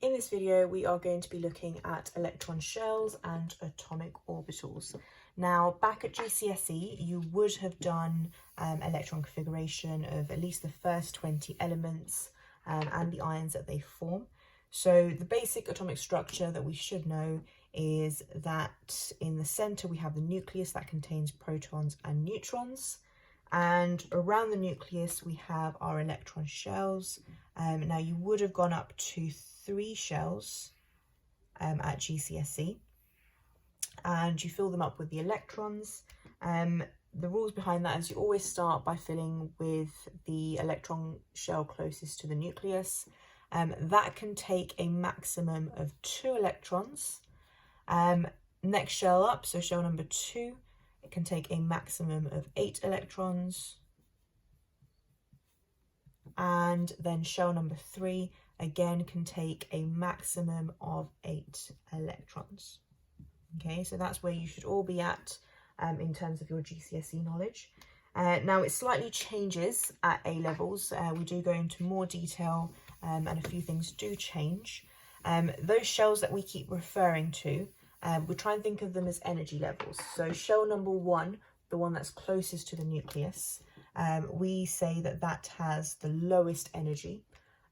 In this video, we are going to be looking at electron shells and atomic orbitals. Now, back at GCSE, you would have done electron configuration of at least the first 20 elements and the ions that they form. So the basic atomic structure that we should know is that in the center we have the nucleus that contains protons and neutrons. And around the nucleus we have our electron shells. Now you would have gone up to 3 shells at GCSE, and you fill them up with the electrons. The rules behind that is you always start by filling with the electron shell closest to the nucleus. That can take a maximum of 2 electrons. Next shell up, so shell number 2, it can take a maximum of 8 electrons. And then shell number 3 again can take a maximum of 8 electrons. Okay, so that's where you should all be at in terms of your GCSE knowledge. Now it slightly changes at A levels. We do go into more detail and a few things do change. Those shells that we keep referring to, we try and think of them as energy levels. So shell number 1, the one that's closest to the nucleus, we say that that has the lowest energy.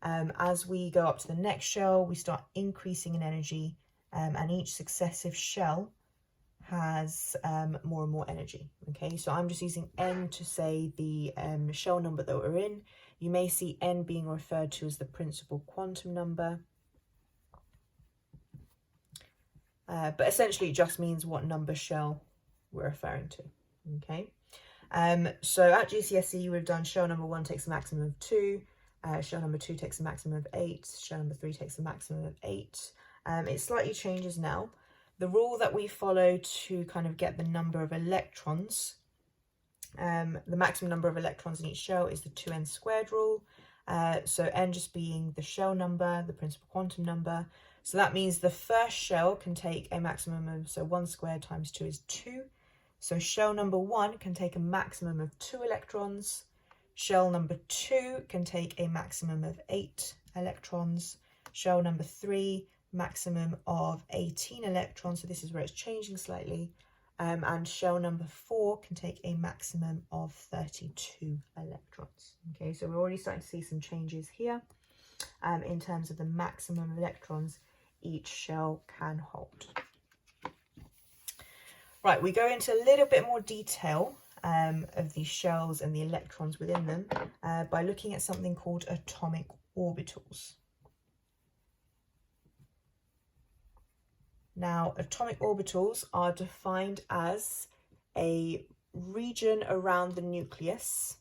As we go up to the next shell, we start increasing in energy, and each successive shell has more and more energy. Okay, so I'm just using N to say the shell number that we're in. You may see N being referred to as the principal quantum number. But essentially it just means what number shell we're referring to. Okay, so at GCSE we've done shell number 1 takes a maximum of 2, shell number 2 takes a maximum of 8, shell number 3 takes a maximum of 8. It slightly changes now. The rule that we follow to kind of get the number of electrons, the maximum number of electrons in each shell is the 2n squared rule. So n just being the shell number, the principal quantum number. So that means the first shell can take a maximum of, so 1 squared times 2 is 2. So shell number 1 can take a maximum of 2 electrons. Shell number 2 can take a maximum of 8 electrons. Shell number 3, maximum of 18 electrons. So this is where it's changing slightly. And shell number 4 can take a maximum of 32 electrons. Okay, so we're already starting to see some changes here in terms of the maximum of electrons each shell can hold. Right, we go into a little bit more detail of these shells and the electrons within them by looking at something called atomic orbitals. Now, atomic orbitals are defined as a region around the nucleus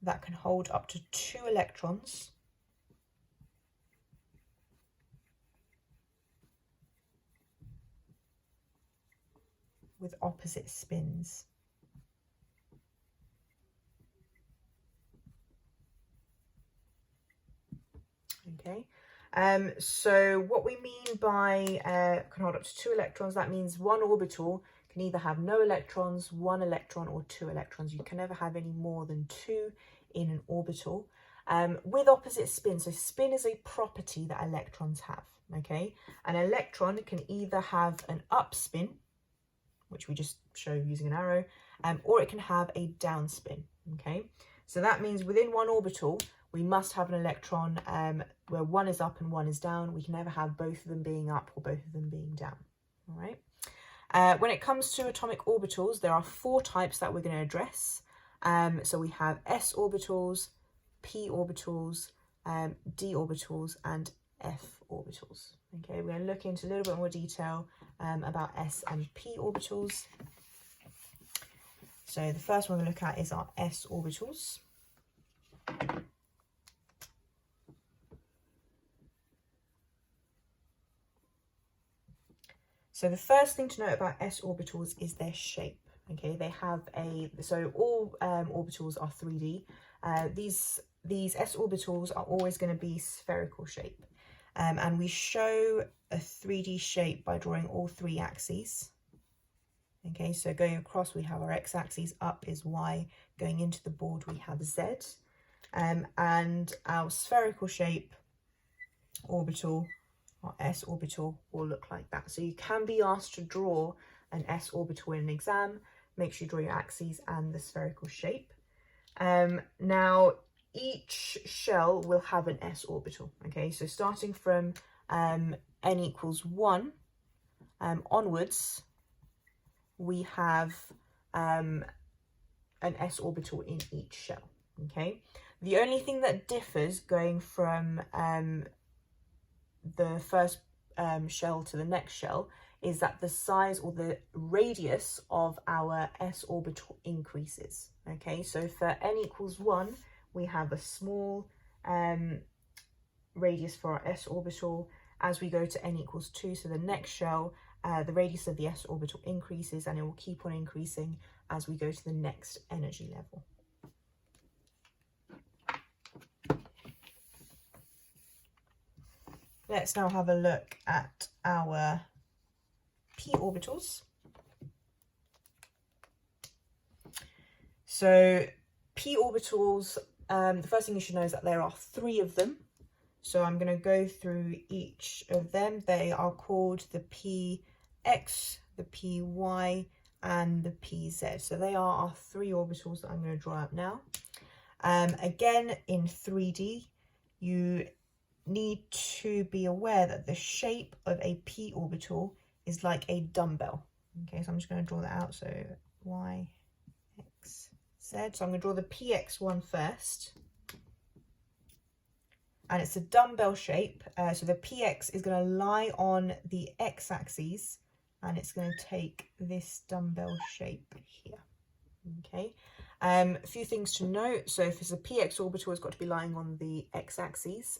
that can hold up to 2 electrons with opposite spins. Okay, so what we mean by can hold up to 2 electrons, that means one orbital can either have no electrons, 1 electron, or 2 electrons. You can never have any more than 2 in an orbital. With opposite spin, so spin is a property that electrons have. Okay, an electron can either have an up spin, which we just show using an arrow, or it can have a down spin. Okay, so that means within one orbital we must have an electron where 1 is up and 1 is down. We can never have both of them being up or both of them being down. All right. When it comes to atomic orbitals, there are 4 types that we're going to address. So we have s orbitals, p orbitals, d orbitals, and f orbitals. Okay, we're going to look into a little bit more detail about s and p orbitals. So the first one we're going to look at is our s orbitals. So the first thing to note about s orbitals is their shape. Okay, they have so all orbitals are 3D. These s orbitals are always going to be spherical shape. And we show a 3D shape by drawing all 3 axes. Okay, so going across we have our x-axis, up is y, going into the board we have z, and our spherical shape orbital, our s orbital, will look like that. So you can be asked to draw an s orbital in an exam. Make sure you draw your axes and the spherical shape. Now each shell will have an s orbital. Okay, so starting from n equals 1 onwards, we have an s orbital in each shell. Okay, the only thing that differs going from the first shell to the next shell is that the size or the radius of our s orbital increases. Okay, so for n equals 1, we have a small radius for our s orbital. As we go to n equals 2, so the next shell, the radius of the s orbital increases, and it will keep on increasing as we go to the next energy level. Let's now have a look at our p orbitals. So p orbitals, the first thing you should know is that there are 3 of them. So I'm going to go through each of them. They are called the px, the py, and the pz. So they are our 3 orbitals that I'm going to draw out now. Again, in 3D, you need to be aware that the shape of a p orbital is like a dumbbell. Okay, so I'm just going to draw that out. So y, x, z. So I'm going to draw the px one first. And it's a dumbbell shape. So the px is going to lie on the x-axis, and it's going to take this dumbbell shape here. Okay. A few things to note. So if it's a px orbital, it's got to be lying on the x-axis.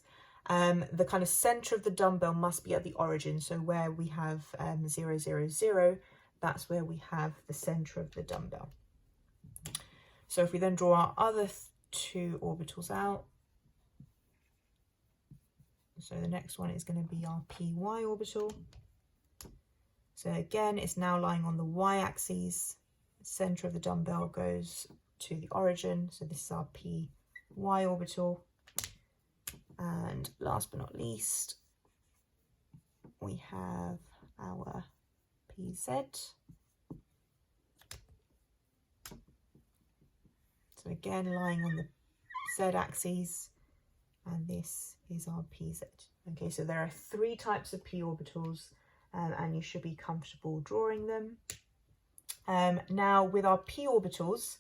The kind of center of the dumbbell must be at the origin. So where we have 0, 0, 0, that's where we have the center of the dumbbell. So if we then draw our other 2 orbitals out, so the next one is going to be our py orbital. So again, it's now lying on the y-axis. The center of the dumbbell goes to the origin. So this is our py orbital. And last but not least, we have our pz. So again, lying on the z-axis, and this is our pz. Okay, so there are 3 types of p orbitals, and you should be comfortable drawing them. Now with our p orbitals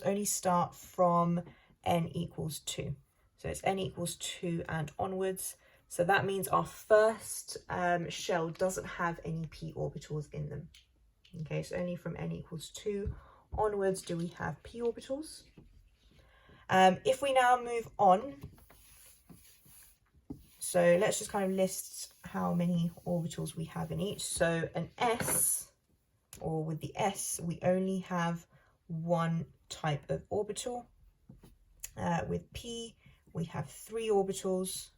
only start from n equals 2. So it's n equals 2 and onwards. So that means our first shell doesn't have any p orbitals in them. Okay, so only from n equals 2 onwards do we have p orbitals. If we now move on, so let's just kind of list how many orbitals we have in each. So an s, or with the s, we only have 1 type of orbital. With p, we have 3 orbitals.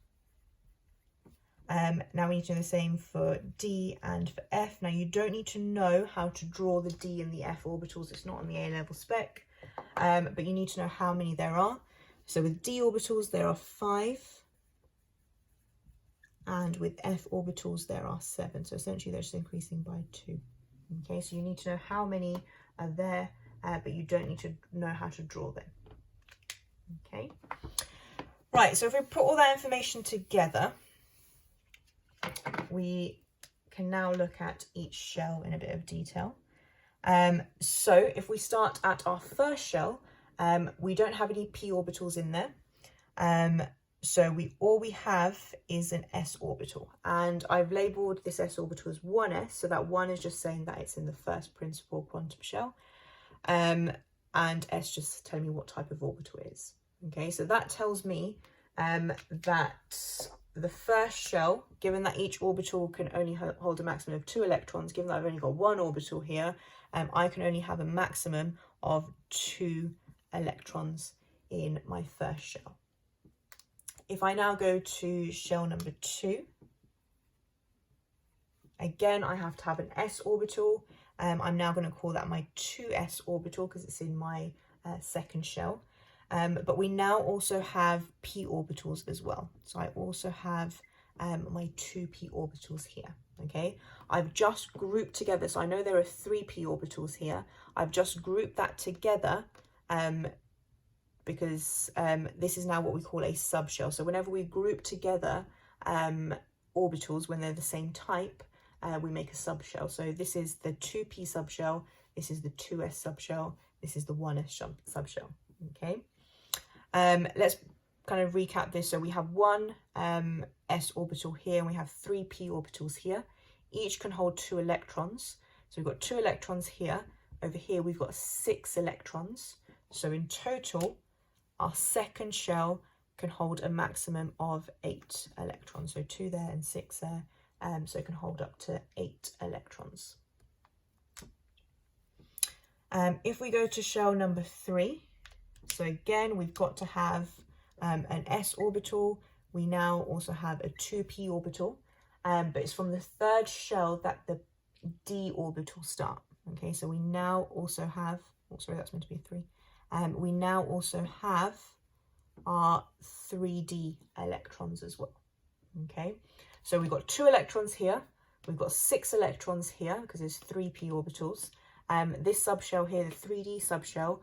Now we need to do the same for d and for f. Now you don't need to know how to draw the d and the f orbitals. It's not on the A-level spec, but you need to know how many there are. So with d orbitals, there are 5. And with f orbitals, there are 7. So essentially, they're just increasing by 2. Okay, so you need to know how many are there, but you don't need to know how to draw them. Okay. Right, so if we put all that information together, we can now look at each shell in a bit of detail. So if we start at our first shell, we don't have any p orbitals in there. So all we have is an s orbital, and I've labeled this s orbital as 1s, so that 1 is just saying that it's in the first principal quantum shell, and s just telling me what type of orbital it is. Okay, so that tells me that the first shell, given that each orbital can only hold a maximum of 2 electrons, given that I've only got 1 orbital here, I can only have a maximum of 2 electrons in my first shell. If I now go to shell number 2, again, I have to have an s orbital, I'm now going to call that my 2s orbital because it's in my second shell. But we now also have p orbitals as well. So I also have my 2p orbitals here. Okay, I've just grouped together. So I know there are 3p orbitals here. I've just grouped that together because this is now what we call a subshell. So whenever we group together orbitals when they're the same type, we make a subshell. So this is the 2p subshell, this is the 2s subshell, this is the 1s subshell. Okay, let's kind of recap this. So we have one s orbital here, and we have 3p orbitals here. Each can hold 2 electrons. So we've got 2 electrons here. Over here we've got 6 electrons. So in total, our second shell can hold a maximum of 8 electrons. So 2 there and 6 there. So it can hold up to 8 electrons. If we go to shell number 3, so again, we've got to have an s orbital. We now also have a 2p orbital, but it's from the third shell that the d orbitals start. Okay, so we now also have, oh sorry, that's meant to be a 3. We now also have our 3d electrons as well. Okay, so we've got 2 electrons here, we've got 6 electrons here because there's 3p orbitals. This subshell here, the 3d subshell,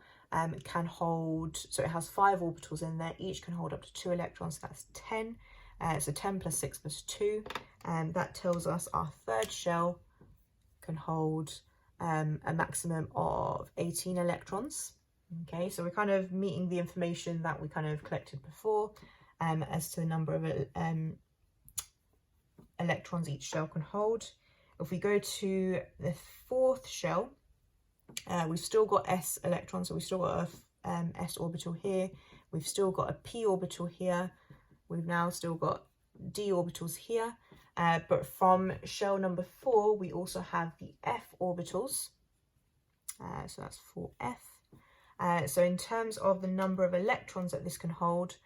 can hold, so it has 5 orbitals in there, each can hold up to 2 electrons, so that's 10. So 10 plus 6 plus 2, and that tells us our third shell can hold a maximum of 18 electrons. Okay, so we're kind of meeting the information that we kind of collected before as to the number of electrons each shell can hold. If we go to the fourth shell, we've still got s electrons, so we've still got a s orbital here, we've still got a p orbital here, we've now still got d orbitals here, but from shell number 4 we also have the f orbitals, so that's 4f. So in terms of the number of electrons that this can hold,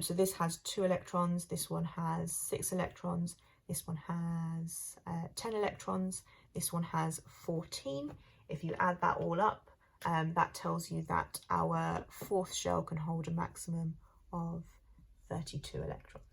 so this has 2 electrons, this one has 6 electrons, this one has 10 electrons, this one has 14. If you add that all up, that tells you that our fourth shell can hold a maximum of 32 electrons.